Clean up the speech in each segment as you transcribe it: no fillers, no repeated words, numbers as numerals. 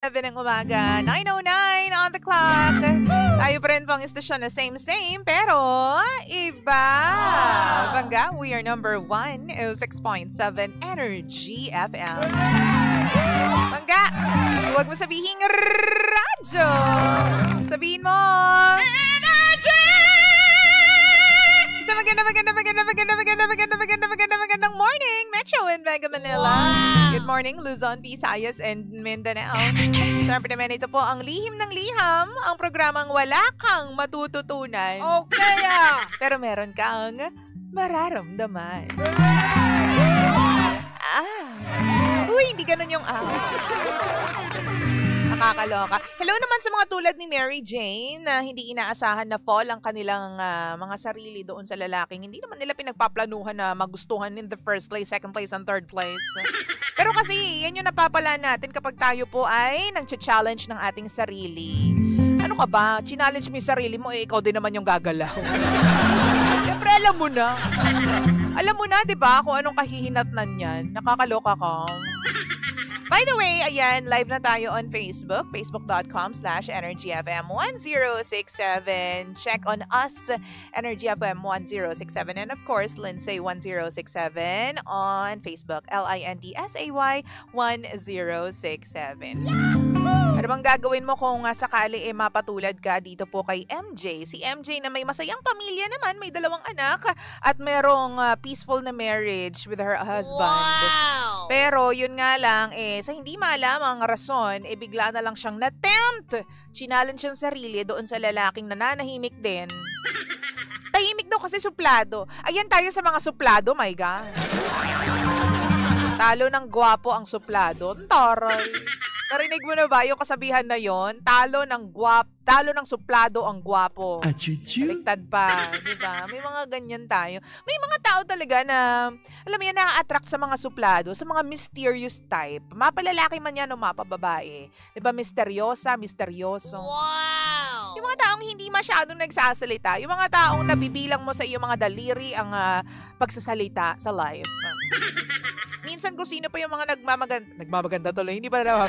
7 ng umaga, 9:09 on the clock. Tayo pa rin pang istasyon na same, pero iba. Bangga, we are number 106.7 Energy FM. Bangga, huwag mo sabihin radyo. Sabihin mo Energy! Isa magandang morning, Metro and Mega Manila. Wow. Good morning, Luzon, Visayas, and Mindanao. Siyempre naman, ito po ang Lihim ng Liham, ang programang wala kang matututunan. Okay pero meron kang mararamdaman. Uy, hindi ganun yung nakakaloka. Hello naman sa mga tulad ni Mary Jane na hindi inaasahan na fall ang kanilang mga sarili doon sa lalaking. Hindi naman nila pinagpaplanuhan na magustuhan in the first place, second place, and third place. Pero kasi yan yung napapala natin kapag tayo po ay nag-challenge ng ating sarili. Ano ka ba? Challenge mo yung sarili mo, ikaw din naman yung gagalaw. Siyempre alam mo na. Alam mo na, di ba, kung anong kahihinatnan yan. Nakakaloka ka. By the way, ayan, live na tayo on Facebook, facebook.com/EnergyFM1067. Check on us, EnergyFM1067. And of course, Lindsay1067 on Facebook, LINDSAY1067. Ano bang gagawin mo kung sakali mapatulad ka dito po kay MJ? Si MJ na may masayang pamilya naman, may 2 anak, at merong peaceful na marriage with her husband. Wow! Pero yun nga lang, sa hindi maalam ang rason, bigla na lang siyang na-tempt. Challenge yung sarili doon sa lalaking nananahimik din. Tahimik daw kasi suplado. Ayan tayo sa mga suplado, my God. Talo ng gwapo ang suplado. Taray. Narinig mo na ba yung kasabihan na yon? Talo ng suplado ang gwapo. Baliktad pa, di ba? May mga ganyan tayo. May mga tao talaga na, alam mo yan, na-attract sa mga suplado, sa mga mysterious type. Mapalalaki man yan o mapababae. Di ba, misteryosa, misteryoso. Wow! Yung mga taong hindi masyadong nagsasalita, yung mga taong nabibilang mo sa iyong mga daliri ang pagsasalita sa life. Minsan kung sino pa yung mga nagmamaganda tuloy, hindi pa na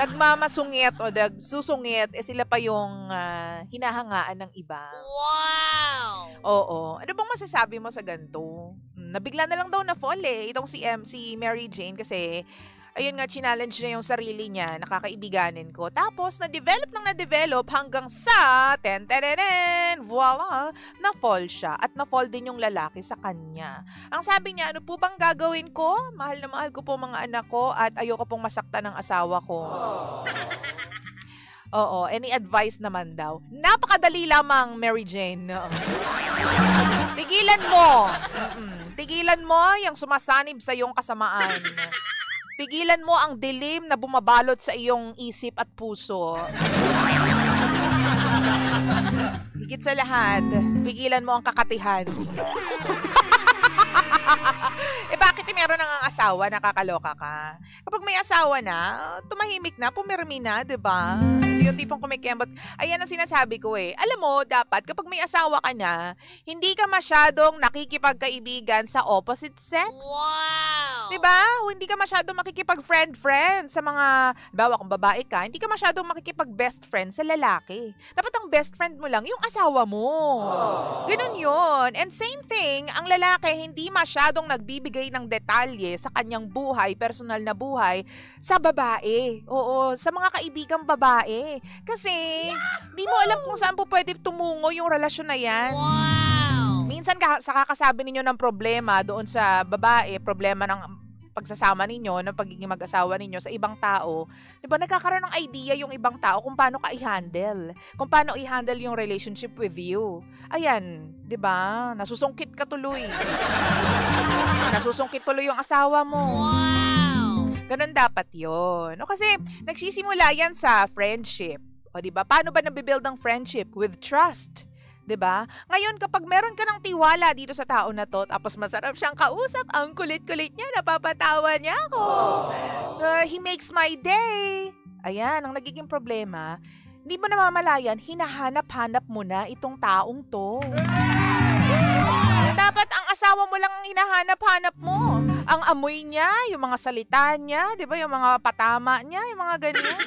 nagmamasungit o nagsusungit, sila pa yung hinahangaan ng iba. Wow! Oo. Ano bang masasabi mo sa ganito? Nabigla na lang daw na fall itong si Mary Jane kasi ayun nga, challenge na yung sarili niya, nakakaibiganin ko. Tapos, na-develop hanggang sa, voila, na-fall siya. At na-fall din yung lalaki sa kanya. Ang sabi niya, ano po bang gagawin ko? Mahal na mahal ko po mga anak ko at ayoko pong masaktan ng asawa ko. Oo, any advice naman daw? Napakadali lamang, Mary Jane. Tigilan mo. Tigilan mo yung sumasanib sa iyong kasamaan. Pigilan mo ang dilim na bumabalot sa iyong isip at puso. Higit sa lahat, pigilan mo ang kakatihan. Bakit meron nang asawa, nakakaloka ka? Kapag may asawa na, tumahimik na, pumirmi na, diba? Yung tipong kumikembot. Ayan ang sinasabi ko Alam mo, dapat kapag may asawa ka na, hindi ka masyadong nakikipagkaibigan sa opposite sex. Wow! Diba? Hindi ka masyadong makikipag-friend sa mga, bawa kung babae ka, hindi ka masyadong makikipag-best friend sa lalaki. Dapat ang best friend mo lang yung asawa mo. Ganun yun. And same thing, ang lalaki hindi masyadong nagbibigay ng detalye sa kanyang buhay, personal na buhay, sa babae. Oo, sa mga kaibigang babae. Kasi, di mo alam kung saan po pwede tumungo yung relasyon na yan. Wow! Minsan sa kakasabi ninyo ng problema doon sa babae, problema ng pagsasama ninyo, ng pagiging mag-asawa ninyo sa ibang tao, di ba nagkakaroon ng idea yung ibang tao kung paano ka i-handle. Kung paano i-handle yung relationship with you. Ayan, di ba? Nasusungkit ka tuloy. Nasusungkit tuloy yung asawa mo. Wow! Ganun dapat yun. O kasi nagsisimula yan sa friendship. O di ba? Paano ba nabibuild ang friendship? With trust. 'Di ba? Ngayon kapag meron ka ng tiwala dito sa tao na 'to, tapos masarap siyang kausap, ang kulit-kulit niya, napapatawa niya ako. He makes my day. Ayan, ang nagiging problema, hindi mo namamalayan, hinahanap-hanap mo na itong taong 'to. Dapat ang asawa mo lang ang hinahanap-hanap mo. Ang amoy niya, yung mga salita niya, di ba? Yung mga patama niya, yung mga ganyan.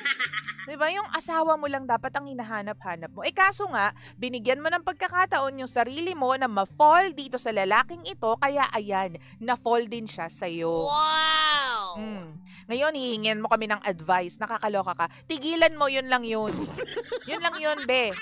Di ba? Yung asawa mo lang dapat ang hinahanap-hanap mo. Kaso nga, binigyan mo ng pagkakataon yung sarili mo na ma-fall dito sa lalaking ito, kaya ayan, na-fall din siya sa'yo. Wow! Ngayon, hihingin mo kami ng advice. Nakakaloka ka. Tigilan mo, yun lang yun. Yun lang yun, be.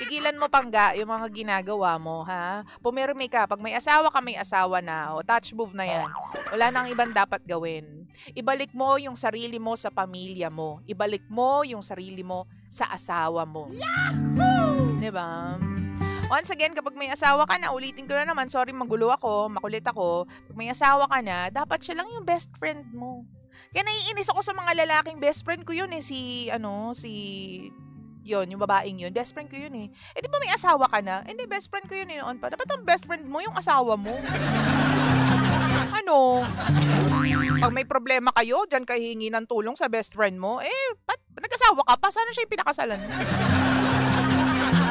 Tigilan mo pangga yung mga ginagawa mo, ha? Pumirmi ka. Pag may asawa ka, may asawa na. O, touch move na yan. Wala nang ibang dapat gawin. Ibalik mo yung sarili mo sa pamilya mo. Ibalik mo yung sarili mo sa asawa mo. Yahoo! Diba? Once again, kapag may asawa ka na, ulitin ko na naman, sorry, magulo ako, makulit ako. Pag may asawa ka na, dapat siya lang yung best friend mo. Kaya naiinis ako sa mga lalaking best friend ko yun yun, yung babaeng yun. Best friend ko yun eh. Di ba may asawa ka na? Hindi, best friend ko yun eh noon pa. Dapat ang best friend mo yung asawa mo. Ano? Pag may problema kayo, dyan kayo hingi ng tulong sa best friend mo, nag-asawa ka pa, sana siya yung pinakasalan mo?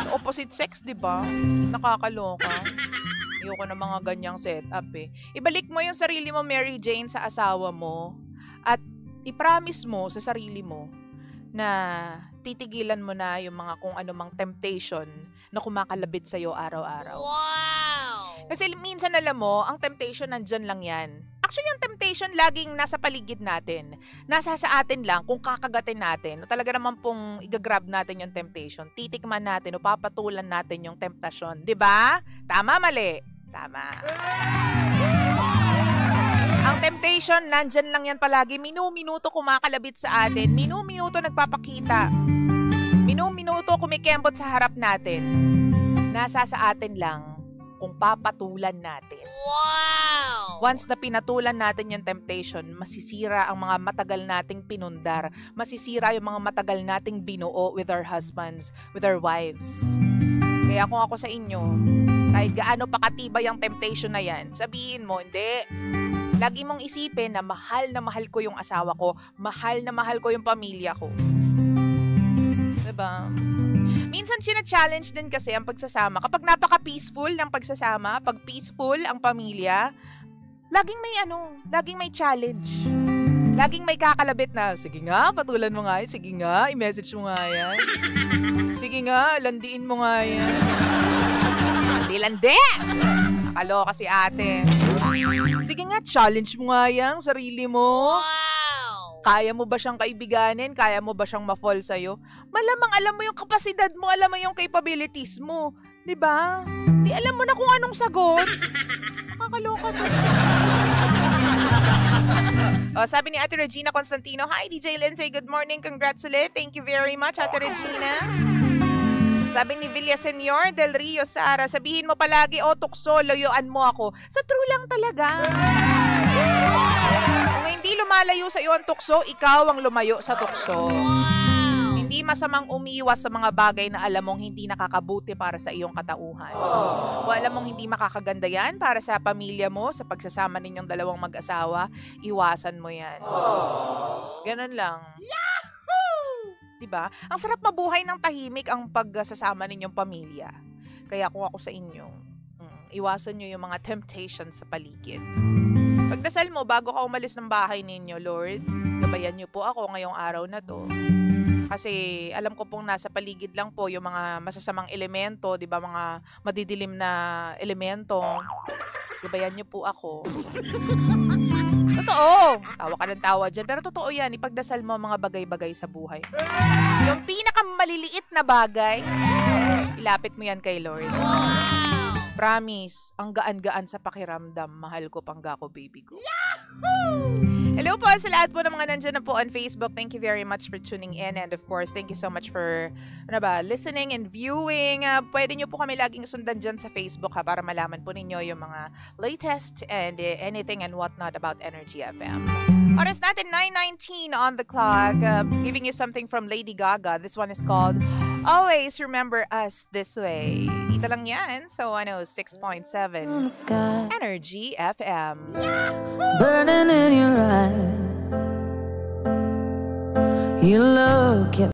Sa opposite sex, di ba? Nakakaloka. Ayoko na mga ganyang setup eh. Ibalik mo yung sarili mo, Mary Jane, sa asawa mo at i-promise mo sa sarili mo na titigilan mo na yung mga kung ano mang temptation na kumakalabit sa'yo araw-araw. Wow! Kasi minsan alam mo, ang temptation nandyan lang yan. Actually, ang temptation laging nasa paligid natin. Nasa sa atin lang kung kakagatin natin. O talaga naman pong igagrab natin yung temptation. Titikman natin o papatulan natin yung temptasyon. 'Di ba? Tama, mali? Tama. Ang temptation, nandyan lang yan palagi. Minu-minuto kumakalabit sa atin. Minu-minuto nagpapakita. Minu-minuto kumikembot sa harap natin. Nasa sa atin lang kung papatulan natin. Wow! Once na pinatulan natin yung temptation, masisira ang mga matagal nating pinundar. Masisira yung mga matagal nating binuo with our husbands, with our wives. Kaya kung ako sa inyo, kahit gaano pa katibay ang temptation na yan, sabihin mo, hindi. Lagi mong isipin na mahal ko yung asawa ko, mahal na mahal ko yung pamilya ko. Diba? Minsan sina-challenge din kasi ang pagsasama. Kapag napaka-peaceful ng pagsasama, pag peaceful ang pamilya, laging may challenge. Laging may kakalabit na, sige nga, patulan mo nga yan. Sige nga, i-message mo nga yan. Sige nga, landiin mo nga yan. Landi! Nakaloka si ate. Sige nga, challenge mo nga yan, sarili mo. Wow! Kaya mo ba siyang kaibiganin? Kaya mo ba siyang ma-fall sa'yo? Malamang alam mo yung kapasidad mo, alam mo yung capabilities mo. Diba? Di alam mo na kung anong sagot. Nakakaloka to. Sabi ni Ate Regina Constantino, hi DJ Lindsay, good morning, congrats ulit. Thank you very much, Ate Regina. Sabi ni Villa Senyor Del Rio Sara, sabihin mo palagi, tukso, layuan mo ako. Sa true lang talaga. Kung hindi lumalayo sa iyo ang tukso, ikaw ang lumayo sa tukso. Wow! Hindi masamang umiwas sa mga bagay na alam mong hindi nakakabuti para sa iyong katauhan. Kung alam mong hindi makakaganda yan para sa pamilya mo, sa pagsasama ninyong dalawang mag-asawa, iwasan mo yan. Ganun lang. Diba? Ang sarap mabuhay ng tahimik ang pagsasama ninyong pamilya. Kaya kung ako sa inyo, iwasan nyo yung mga temptations sa paligid. Pagdasal mo, bago ka umalis ng bahay ninyo, Lord, gabayan nyo po ako ngayong araw na to. Kasi alam ko pong nasa paligid lang po yung mga masasamang elemento, di ba? Mga madidilim na elemento. Gabayan nyo po ako. Totoo. Tawa ka ng tawa dyan. Pero totoo yan. Ipagdasal mo mga bagay-bagay sa buhay. Yung pinakamaliliit na bagay, ilapit mo yan kay Lord. Wow! Promise, ang gaan-gaan sa pakiramdam. Mahal ko pangga ko, baby ko. Hello po sa lahat po ng mga nandyan na po on Facebook. Thank you very much for tuning in. And of course, thank you so much for listening and viewing. Pwede nyo po kami laging sundan dyan sa Facebook para malaman po ninyo yung mga latest and anything and whatnot about Energy FM. Oras natin 9:19 on the clock. Giving you something from Lady Gaga. This one is called Always Remember Us This Way. Dito lang yan. So, 6.7 Energy FM. Burning in your eyes. You look at